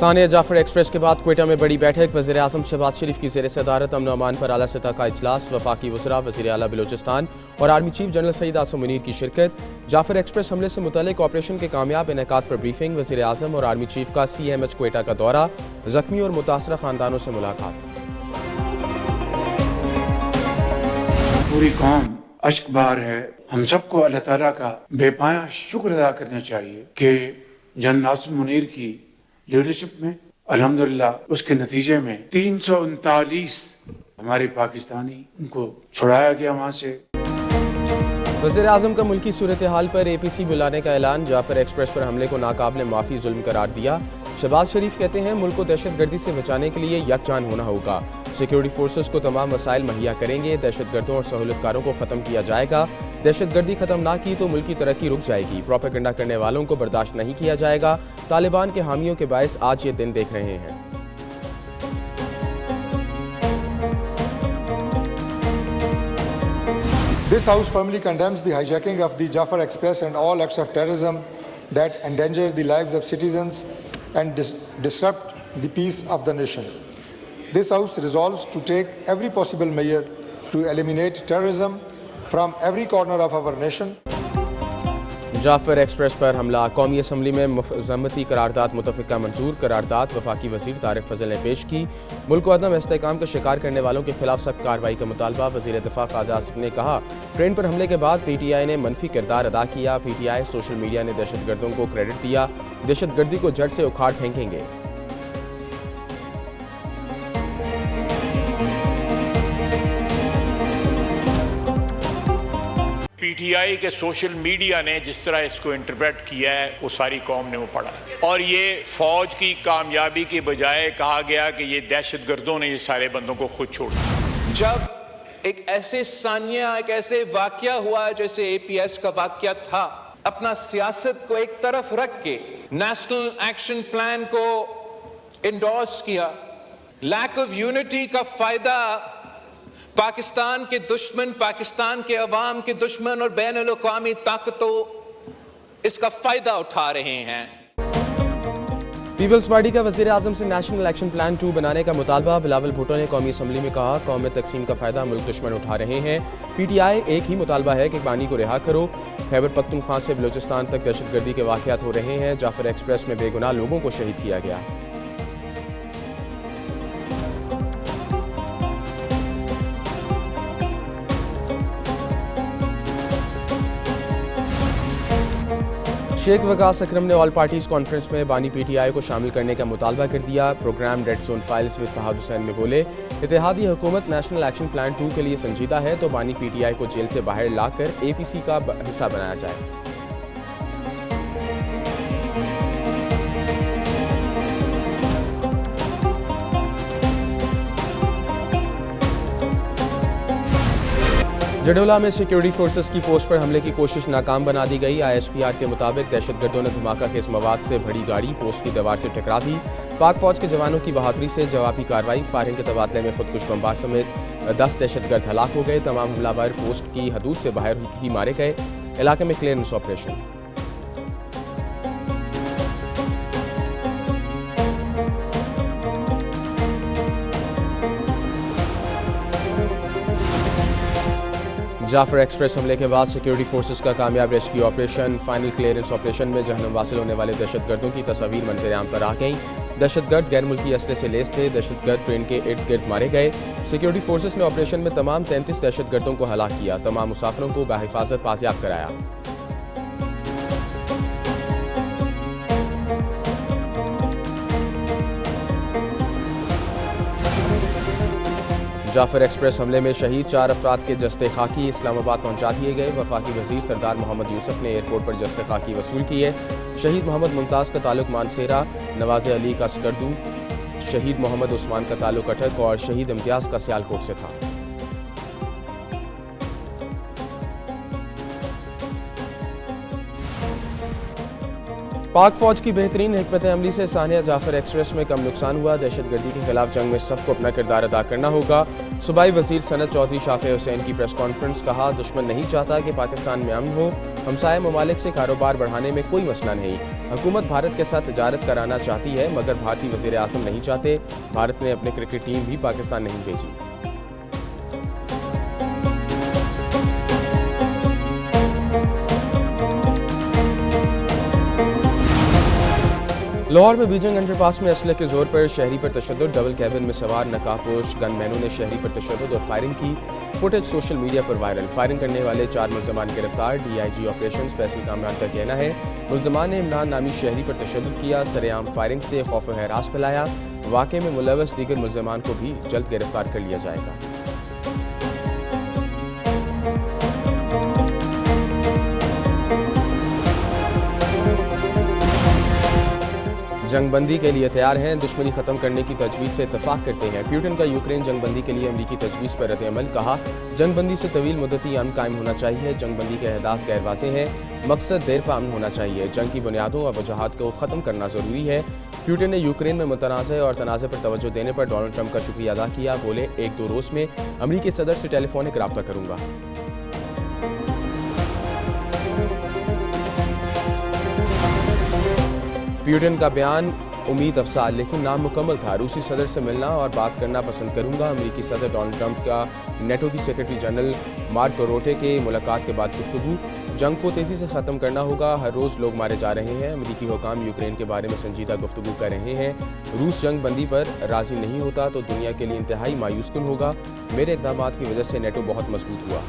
Sania Jafar express के बाद क्वेटा में बड़ी बैठक। वज़ीर आज़म शहबाज शरीफ की ज़ेर सदारत अमन अमान पर आला सतह का इजलास। वफाकी वज़रा, वज़ीर आला बलूचिस्तान और army chief general Syed Asim Munir की शिरकत। जाफर एक्सप्रेस हमले से मुतल्लिक ऑपरेशन के कामयाब इनेकाद पर ब्रीफिंग। वज़ीर आज़म और आर्मी चीफ का CMH क्वेटा का दौरा। जख्मी और मुतासरा खानदानों से मुलाकात। पूरी कौम अश्कबार है। हम सबको अल्लाह ताला का बेपाया शुक्र अदा करना चाहिए कि जनरल आसिम मुनीर की लीडरशिप में अल्हम्दुलिल्लाह उसके नतीजे में 339 हमारे पाकिस्तानी उनको छुड़ाया गया वहाँ से। वज़ीर आज़म का मुल्की सूरत हाल पर APC बुलाने का ऐलान। जाफर एक्सप्रेस पर हमले को नाकाबिले माफ़ी जुल्म करार दिया। शहबाज शरीफ कहते हैं मुल्क को दहशतगर्दी से बचाने के लिए यकजान होना होगा। सिक्योरिटी फोर्सेस को तमाम वसाइल मुहैया करेंगे। दहशतगर्दों और सहूलतकारों को ख़त्म किया जाएगा। दहशतगर्दी ख़त्म ना की तो मुल्क की तरक्की रुक जाएगी। प्रोपेगेंडा करने वालों को बर्दाश्त नहीं किया जाएगा। तालिबान के हामियों के बायस आज ये दिन देख रहे हैं। This House firmly condemns the hijacking of the Jafar Express and all acts of terrorism that endanger the lives of citizens and disrupt the peace of the nation. This House resolves to take every possible measure to eliminate terrorism from every corner of our nation. Jaffar express पर हमला। कौमी assembly में मज़म्मती करारदाद मुतफ़िका मंजूर। करारदाद वफाकी वज़ीर तारिक फजल ने पेश की। मुल्क को अदम इस्तेहकाम का शिकार करने वालों के खिलाफ सख्त कार्रवाई का मुतालबा। वज़ीर दिफ़ा ख़ाजा आसिफ ने कहा ट्रेन पर हमले के बाद PTI ने मनफी किरदार अदा किया। PTI सोशल मीडिया ने दहशतगर्दों को क्रेडिट दिया। दहशतगर्दी को जड़ से उखाड़ फेंकेंगे। PTI के सोशल मीडिया ने जिस तरह इसको इंटरप्रेट किया है वो सारी कौम ने वो पढ़ा और ये फौज की कामयाबी के बजाय कहा गया कि ये दहशतगर्दों ने ये सारे बंदों को खुद छोड़ा। जब एक ऐसे सानिया एक ऐसे वाकया हुआ जैसे APS का वाकया था, अपना सियासत को एक तरफ रख के नेशनल एक्शन प्लान को इंडोर्स किया। लैक ऑफ यूनिटी का फायदा पाकिस्तान के दुश्मन, पाकिस्तान के अवाम के दुश्मन और बैनुल अक़वामी ताकतों इसका फायदा उठा रहे हैं। पीपल्स पार्टी का वज़ीर आज़म से नेशनल एक्शन प्लान 2 बनाने का मुतालबा। बिलावल भुट्टो ने कौमी असम्बली में कहा कौम में तकसीम का फ़ायदा मुल्क दुश्मन उठा रहे हैं। PTI एक ही मुतालबा है कि बानी को रिहा करो। खैबर पख्तूनख्वा से बलूचिस्तान तक दहशतगर्दी के वाक़यात हो रहे हैं। जाफर एक्सप्रेस में बेगुनाह लोगों को शहीद किया गया। शेख वकास अकरम ने ऑल पार्टीज़ कॉन्फ्रेंस में बानी PTI को शामिल करने का मुतालबा कर दिया। Program red zone files with Fahad Hussain में बोले इत्तेहादी हुकूमत नेशनल एक्शन प्लान 2 के लिए संजीदा है तो बानी PTI को जेल से बाहर लाकर APC का हिस्सा बनाया जाए। जडोला में सिक्योरिटी फोर्सेस की पोस्ट पर हमले की कोशिश नाकाम बना दी गई। ISPR के मुताबिक दहशतगर्दों ने धमाका खेज मवाद से भरी गाड़ी पोस्ट की दीवार से टकरा दी। पाक फौज के जवानों की बहादुरी से जवाबी कार्रवाई। फायरिंग के तबादले में खुदकुश बमबाज समेत 10 दहशतगर्द हलाक हो गए। तमाम हमलावर पोस्ट की हदूद से बाहर ही मारे गए। इलाके में क्लियरेंस ऑपरेशन। जाफर एक्सप्रेस हमले के बाद सिक्योरिटी फोर्सेस का कामयाब rescue operation. Final clearance operation में जहन्नम वासिल होने वाले दहशतगर्दों की तस्वीर मंजर आम पर आ गई। दहशतगर्द गैर मुल्की असले से लेस थे। दहशतगर्द ट्रेन के इर्द गिर्द मारे गए। सिक्योरिटी फोर्सेस ने ऑपरेशन में तमाम 33 दहशतगर्दों को हलाक किया। तमाम मुसाफिरों को बाहिफाजत पाज़याब कराया। जाफर एक्सप्रेस हमले में शहीद 4 अफराद के जस्ते खाकी इस्लामाबाद पहुंचा दिए गए। वफाकी वज़ीर सरदार मोहम्मद यूसुफ ने एयरपोर्ट पर जस्ते खाकी वसूल किए। शहीद मोहम्मद मुमताज़ का ताल्लुक मानसेरा, नवाज़ अली का स्कर्दू, शहीद मोहम्मद उस्मान का ताल्लुक अटक और शहीद इम्तियाज़ का सियालकोट से था। पाक फौज की बेहतरीन हिकमत अमली से सानिया जाफर एक्सप्रेस में कम नुकसान हुआ। दहशतगर्दी के खिलाफ जंग में सबको अपना किरदार अदा करना होगा। सूबाई वजीर सनत चौधरी शाफे हुसैन की प्रेस कॉन्फ्रेंस। कहा, दुश्मन नहीं चाहता कि पाकिस्तान में अमन हो। हमसाया ममालिक से कारोबार बढ़ाने में कोई मसला नहीं। हुकूमत भारत के साथ तिजारत कराना चाहती है, मगर भारतीय वजीर आज़म नहीं चाहते। भारत ने अपने क्रिकेट टीम भी पाकिस्तान नहीं भेजी। लाहौर में बीजिंग अंडरपास में असले के जोर पर शहरी पर तशद्दुद। डबल कैबिन में सवार नकाबपोश गनमैनों ने शहरी पर तशद्दुद और फायरिंग की। फुटेज सोशल मीडिया पर वायरल। फायरिंग करने वाले 4 मुल्ज़मान गिरफ्तार। DIG ऑपरेशंस फैसल कामरान का कहना है, मुल्ज़मान ने इमरान नामी शहरी पर तशद्दुद किया, सरेआम फायरिंग से खौफ व हरास फैलाया। वाक़े में मुलव्वस दीगर मुल्ज़मान को भी जल्द गिरफ्तार कर लिया जाएगा। जंगबंदी के लिए तैयार हैं, दुश्मनी खत्म करने की तजवीज़ से इत्तफाक करते हैं। पुतिन का यूक्रेन जंगबंदी के लिए अमरीकी तजवीज़ पर रद्द-ए-अमल। कहा, जंगबंदी से तवील मुद्दती अमन कायम होना चाहिए। जंगबंदी के अहदाफ गैर वाज़े हैं, मकसद देर पर अमन होना चाहिए। जंग की बुनियादों और वजूहात को ख़त्म करना ज़रूरी है। पुतिन ने यूक्रेन में मुतनाज़ और तनाज़े पर तवज्जो देने पर डोनाल्ड ट्रंप का शुक्रिया अदा किया। बोले, 1-2 रोज़ में अमरीकी सदर से टेलीफोनिक रब्ता करूँगा। पुतिन का बयान उम्मीद अफसा लेकिन नामुकम्मल था। रूसी सदर से मिलना और बात करना पसंद करूंगा। अमेरिकी सदर डोनाल्ड ट्रंप का नेटो की सेक्रेटरी जनरल मार्क रोटे के मुलाकात के बाद गुफ्तगू। जंग को तेज़ी से ख़त्म करना होगा। हर रोज़ लोग मारे जा रहे हैं। अमेरिकी हुकाम यूक्रेन के बारे में संजीदा गुफ्तगू कर रहे हैं। रूस जंग बंदी पर राज़ी नहीं होता तो दुनिया के लिए इंतहाई मायूसकुन होगा। मेरे इक़दाम की वजह से नेटो बहुत मजबूत हुआ।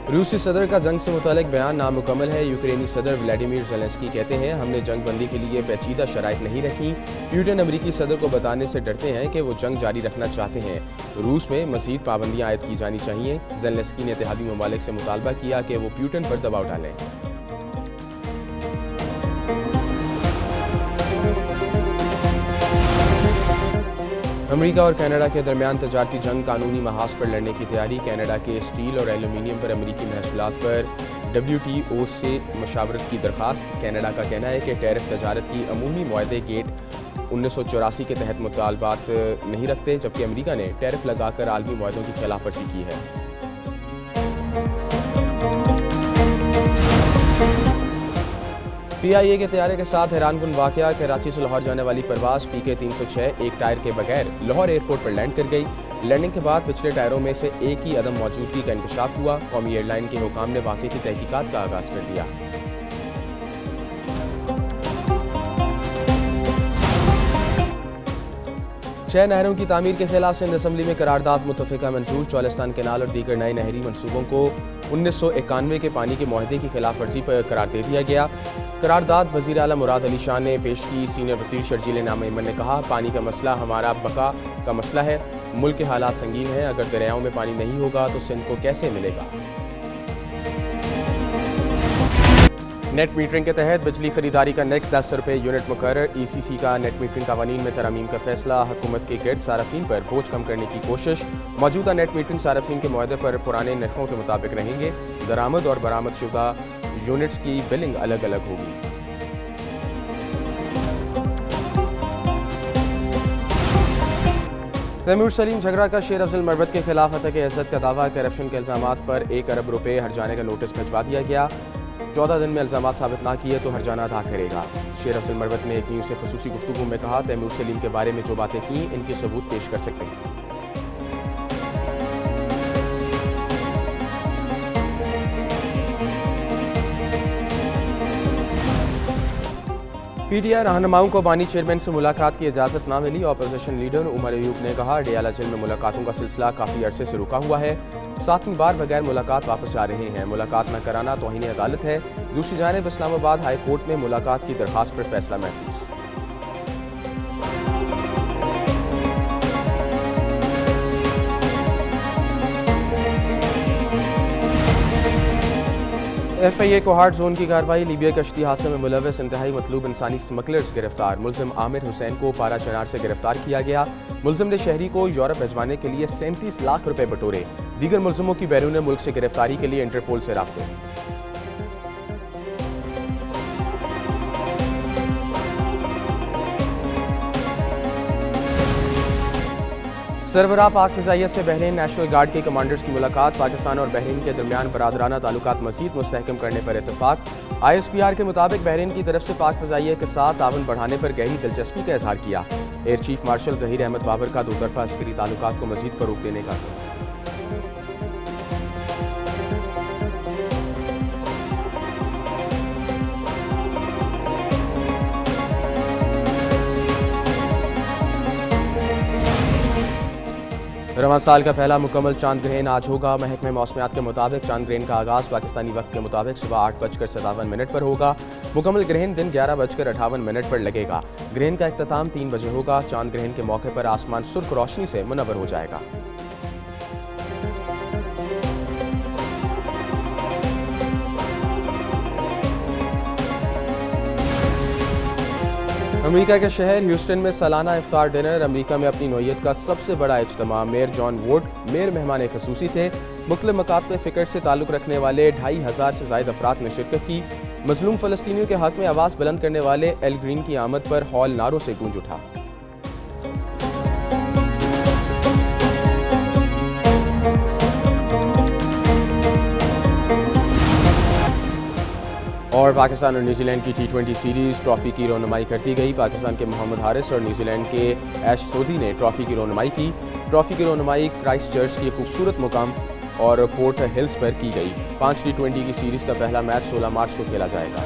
रूसी सदर का जंग से मुतालिक बयान नामुकम्मल है। यूक्रेनी सदर व्लादिमीर ज़ेलेंस्की कहते हैं, हमने जंग बंदी के लिए पेचीदा शराइत नहीं रखी। पुतिन अमेरिकी सदर को बताने से डरते हैं कि वो जंग जारी रखना चाहते हैं। रूस में मज़ीद पाबंदियाँ आयद की जानी चाहिए। ज़ेलेंस्की ने इत्तेहादी ममालिक से मुतालबा किया कि वो पुतिन पर दबाव डालें। अमेरिका और कनाडा के दरमियान तजारती जंग कानूनी महाज पर लड़ने की तैयारी। कनाडा के स्टील और एल्यूमीनियम पर अमेरिकी महसूलात पर WTO से मशावरत की दरख्वास्त। कनाडा का कहना है कि टैरिफ तजारत की अमूमी मुआहदे गेट 1984 के तहत मुतालबात नहीं रखते, जबकि अमेरिका ने टैरिफ लगाकर आलमी मुआहदों की खिलाफ वर्जी की है। PIA के तैयारे के साथ हैरानकुन वाकया। कराची से लाहौर जाने वाली परवाज़ PK 306 एक टायर के बगैर लाहौर एयरपोर्ट पर लैंड कर गई। लैंडिंग के बाद पिछले टायरों में से एक की अदम मौजूदगी का इंकशाफ हुआ। कौमी एयरलाइन के हुकाम ने वाक़े की तहकीकात का आगाज़ कर दिया। छह नहरों की तामीर के खिलाफ सिंध असम्बली में करारदाद मुतफ़िका मंजूर। चौलिस्तान केनाल और दीगर नए नहरी मनसूबों को 1991 के पानी के मुआहदे की खिलाफ वर्जी पर करार दे दिया गया। करारदाद वज़ीर आला मुराद अली शाह ने पेश की। सीनियर वज़ीर शर्जील नामैमन ने कहा, पानी का मसला हमारा बका का मसला है। मुल्क के हालात संगीन हैं। अगर दरियाओं में पानी नहीं होगा तो सिंध को कैसे मिलेगा। नेट मीटरिंग के तहत बिजली खरीदारी का नेक्स्ट 10 रुपये यूनिट मुकर्रर। ECC का नेट मीटरिंग कवानीन में तरमीम का फैसला। हुकूमत के गिर्द सारफीन पर बोझ कम करने की कोशिश। मौजूदा नेट मीटरिंग सारफीन के मुआहदे पर पुराने नरखों के मुताबिक रहेंगे। दरामद और बरामद शुदा यूनिट्स की बिलिंग अलग अलग होगी। तैमूर सलीम झगड़ा का शेर अफजल मरवत के खिलाफ हत्या इज्जत का दावा। करप्शन के इल्जामात पर 1 अरब रुपये हर्जाने का नोटिस भिजवा दिया गया। 14 दिन में इल्जामात साबित ना किए तो हर्जाना अदा करेगा। शेर अफजल मरवत ने एक न्यूज़ से खसूसी गुफ्तगू में कहा, तैमूर सलीम के बारे में जो बातें की इनके सबूत पेश कर सकते हैं। PTI रहनुमाओं को बानी चेयरमैन से मुलाकात की इजाज़त ना मिली। अपोजिशन लीडर उमर अयूब ने कहा, डियाला जेल में मुलाकातों का सिलसिला काफ़ी अरसे से रुका हुआ है। 7वीं बार बगैर मुलाकात वापस आ रहे हैं। मुलाकात न कराना तौहीन अदालत है। दूसरी जानिब इस्लामाबाद हाई कोर्ट में मुलाकात की दरख्वास्त पर फैसला महफूज। FIA कोहाट जोन की कार्रवाई, लीबिया कश्ती हादसे में मुलव्वस इंतहाई मतलूब इंसानी स्मगलर्स गिरफ्तार। मुलजिम आमिर हुसैन को पारा चनार से गिरफ्तार किया गया। मुलजिम ने शहरी को यूरोप भिजवाने के लिए 37 लाख रुपए बटोरे। दीगर मुलजिमों की बैरून मुल्क से गिरफ्तारी के लिए इंटरपोल से राब्ते। सरबराह पाक फ़िज़ाइयत से बहरीन नेशनल गार्ड के कमांडर्स की मुलाकात। पाकिस्तान और बहरीन के दरमियान बरादराना ताल्लुकात मज़ीद मुस्तहकम करने पर इत्तफाक। ISPR के मुताबिक बहरीन की तरफ से पाक फ़िज़ाइयत के साथ ताउन बढ़ाने पर गहरी दिलचस्पी का इजहार किया। Air chief marshal Zaheer Ahmed Babar का दोतरफा अस्करी ताल्लुकात को मज़ीद फ़रोग़ देने का अज़्म। रवां साल का पहला मुकम्मल चांद ग्रहण आज होगा। महकमे मौसमियात के मुताबिक चांद ग्रहण का आगाज़ पाकिस्तानी वक्त के मुताबिक सुबह 8:57 पर होगा। मुकम्मल ग्रहण दिन 11:58 पर लगेगा। ग्रहण का इख्तिताम 3 बजे होगा। चांद ग्रहण के मौके पर आसमान सुर्ख रोशनी से मुनव्वर हो जाएगा। अमेरिका के शहर ह्यूस्टन में सालाना इफ्तार डिनर। अमेरिका में अपनी नौइयत का सबसे बड़ा इज्तिमा। मेयर जॉन वोड मेयर मेहमान खसूसी थे। मुख्तलिफ मकाम पे फ़िक्र से ताल्लुक़ रखने वाले 2500 से ज़ायद अफराद ने शिरकत की। मज़लूम फ़लस्तीनियों के हक़ में आवाज़ बुलंद करने वाले एल ग्रीन की आमद पर हॉल नारों से गूंज उठा। और पाकिस्तान और न्यूजीलैंड की T20 सीरीज़ ट्रॉफ़ी की रौनमाई कर दी गई। पाकिस्तान के मोहम्मद हारिस और न्यूजीलैंड के ऐश सोधी ने ट्रॉफ़ी की रौनमाई की। ट्रॉफ़ी की रौनमाई क्राइस्ट चर्च के खूबसूरत मुकाम और पोर्ट हिल्स पर की गई। 5 T20 की सीरीज़ का पहला मैच 16 मार्च को खेला जाएगा।